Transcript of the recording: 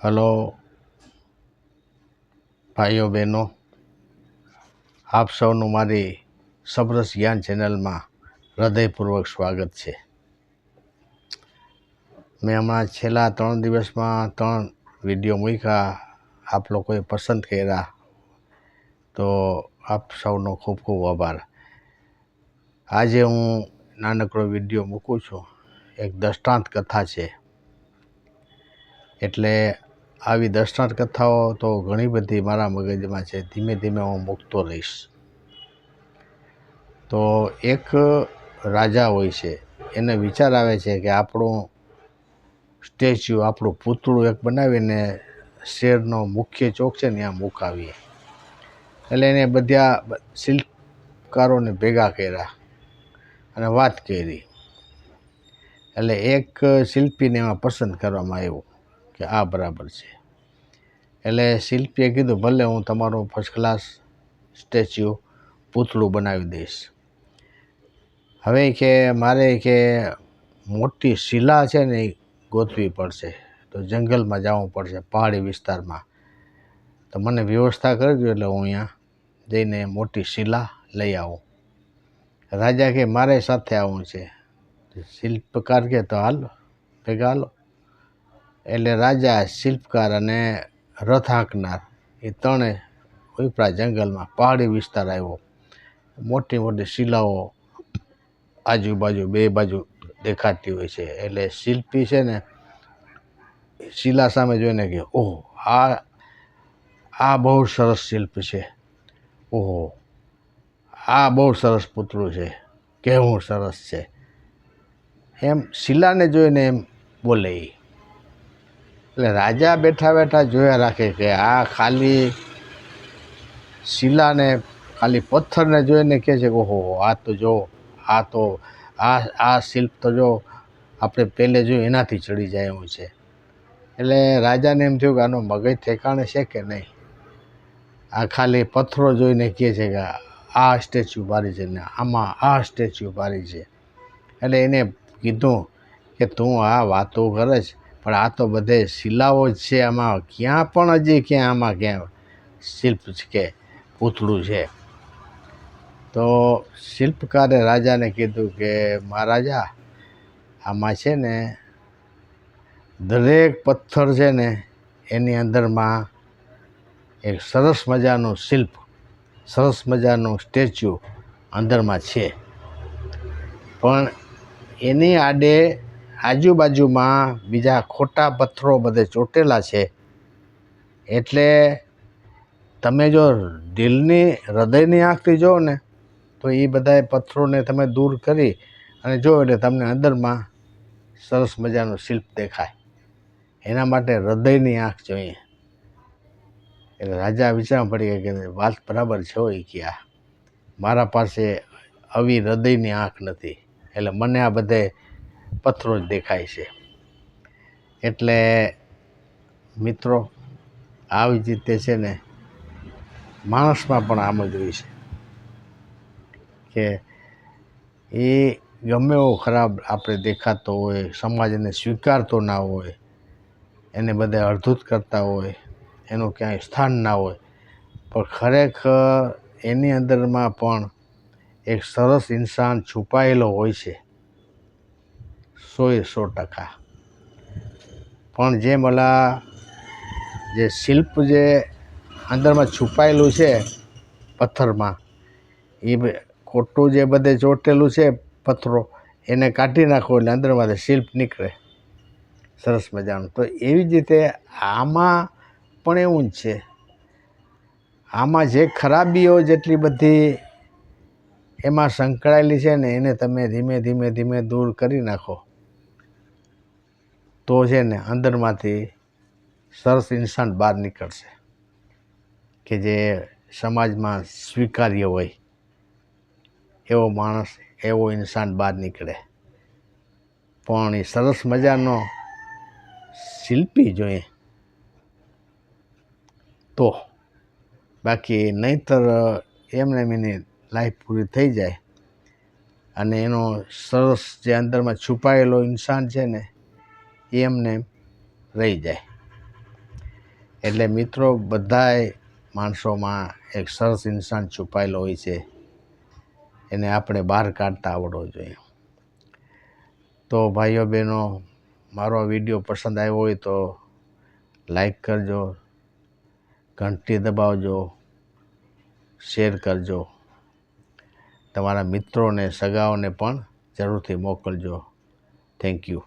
Hello ભાઈઓ બહેનો, આપ સૌનું મારી સબરસ જ્ઞાન ચેનલમાં હૃદયપૂર્વક સ્વાગત છે. મેં હમણાં છેલ્લા 3 દિવસમાં 3 વિડીયો મૂક્યા, આપ લોકોએ પસંદ કર્યા, તો આપ સૌનો ખૂબ ખૂબ આભાર. આજે હું નાનકડો વિડીયો મૂકું છું. એક દૃષ્ટાંત કથા છે. એટલે આવી દૃષ્ટાંત કથાઓ તો ઘણી બધી મારા મગજમાં છે. ધીમે ધીમે હું મૂકતો રહીશ. તો એક રાજા હોય છે, એને વિચાર આવે છે કે આપણું સ્ટેચ્યુ, આપણું પૂતળું એક બનાવીને શહેરનો મુખ્ય ચોક છે ને ત્યાં મુકાવીએ. એટલે એને બધા શિલ્પકારોને ભેગા કર્યા અને વાત કરી. એટલે એક શિલ્પીને એમાં પસંદ કરવામાં આવ્યો કે આ બરાબર છે. એટલે શિલ્પીએ કીધું, ભલે હું તમારું ફર્સ્ટ ક્લાસ સ્ટેચ્યુ પૂતળું બનાવી દઈશ. હવે કે મારે કે મોટી શિલા છે ને એ ગોતવી પડશે, તો જંગલમાં જવું પડશે, પહાડી વિસ્તારમાં. તો મને વ્યવસ્થા કરી દો, એટલે હું અહીંયા જઈને મોટી શિલા લઈ આવું. રાજા કે મારે સાથે આવવું છે. શિલ્પકાર કે તો હાલો, ભેગા હાલો. એટલે રાજા, શિલ્પકાર અને રથ હાંકનાર એ ત્રણે ઉપરા જંગલમાં પહાડી વિસ્તાર આવ્યો. મોટી મોટી શિલાઓ આજુબાજુ બે બાજુ દેખાતી હોય છે. એટલે શિલ્પી છે ને શિલા સામે જોઈને કે ઓહ, આ બહુ સરસ શિલ્પ છે. ઓહો, આ બહુ સરસ પૂતળું છે, કેવું સરસ છે. એમ શિલાને જોઈને એમ બોલે. એટલે રાજા બેઠા બેઠા જોયા રાખે કે આ ખાલી શિલાને, ખાલી પથ્થરને જોઈને કહે છે કે ઓહો, આ તો જો, આ શિલ્પ તો જો આપણે પહેલે જોયું એનાથી ચડી જાય એવું છે. એટલે રાજાને એમ થયું કે આનો મગજ ઠેકાણે છે કે નહીં. આ ખાલી પથ્થરો જોઈને કહે છે કે આ સ્ટેચ્યુ ભારી છે ને આમાં આ સ્ટેચ્યુ ભારી છે. એટલે એને કીધું કે તું આ વાતો કરે છે, પણ આ તો બધે શિલાઓ જ છે, આમાં ક્યાં પણ હજી ક્યાં આમાં ક્યાં શિલ્પ કે પૂતળું છે. તો શિલ્પકારે રાજાને કીધું કે મહારાજા, આમાં છે ને દરેક પથ્થર છે ને એની અંદરમાં એક સરસ મજાનું શિલ્પ, સરસ મજાનું સ્ટેચ્યુ અંદરમાં છે. પણ એની આડે આજુબાજુમાં બીજા ખોટા પથ્થરો બધે ચોટેલા છે. એટલે તમે જો દિલની, હૃદયની આંખથી જુઓ ને, તો એ બધા પથ્થરોને તમે દૂર કરી અને જુઓ એટલે તમને અંદરમાં સરસ મજાનું શિલ્પ દેખાય. એના માટે હૃદયની આંખ જોઈએ. એટલે રાજા વિચારવા પડી ગયા કે વાત બરાબર છે હોય કે મારા પાસે આવી હૃદયની આંખ નથી, એટલે મને આ બધે પથ્થરો જ દેખાય છે. એટલે મિત્રો, આવી જ રીતે છે ને માણસમાં પણ આમ જ હોય છે કે એ ગમે એવો ખરાબ આપણે દેખાતો હોય, સમાજ એને સ્વીકારતો ના હોય, એને બધે અડધૂત કરતા હોય, એનું ક્યાંય સ્થાન ના હોય, પણ ખરેખર એની અંદરમાં પણ એક સરસ ઇન્સાન છુપાયેલો હોય છે, 100% પણ જેમ ઓલા જે શિલ્પ જે અંદરમાં છુપાયેલું છે પથ્થરમાં, એ ખોટું જે બધે ચોટેલું છે પથ્થરો, એને કાઢી નાખો એટલે અંદરમાંથી શિલ્પ નીકળે સરસ મજાનું. તો એવી જ રીતે આમાં પણ એવું જ છે. આમાં જે ખરાબીઓ જેટલી બધી એમાં સંકળાયેલી છે ને, એને તમે ધીમે ધીમે ધીમે દૂર કરી નાખો, તો છે ને અંદરમાંથી સરસ ઇન્સાન બહાર નીકળશે કે જે સમાજમાં સ્વીકાર્ય હોય. એવો માણસ, એવો ઇન્સાન બહાર નીકળે. પણ એ સરસ મજાનો શિલ્પી જોઈએ તો, બાકી નહીંતર એમને એની લાઈફ પૂરી થઈ જાય અને એનો સરસ જે અંદરમાં છુપાયેલો ઇન્સાન છે ને એ એમને રહી જાય. એટલે મિત્રો, બધાય માણસોમાં એક સરસ ઇન્સાન છુપાયેલો હોય છે, એને આપણે બહાર કાઢતા આવડવો જોઈએ. તો ભાઈઓ બહેનો, મારો વિડીયો પસંદ આવ્યો હોય તો લાઈક કરજો, ઘંટી દબાવજો, શેર કરજો, તમારા મિત્રોને સગાઓને પણ જરૂરથી મોકલજો. Thank you.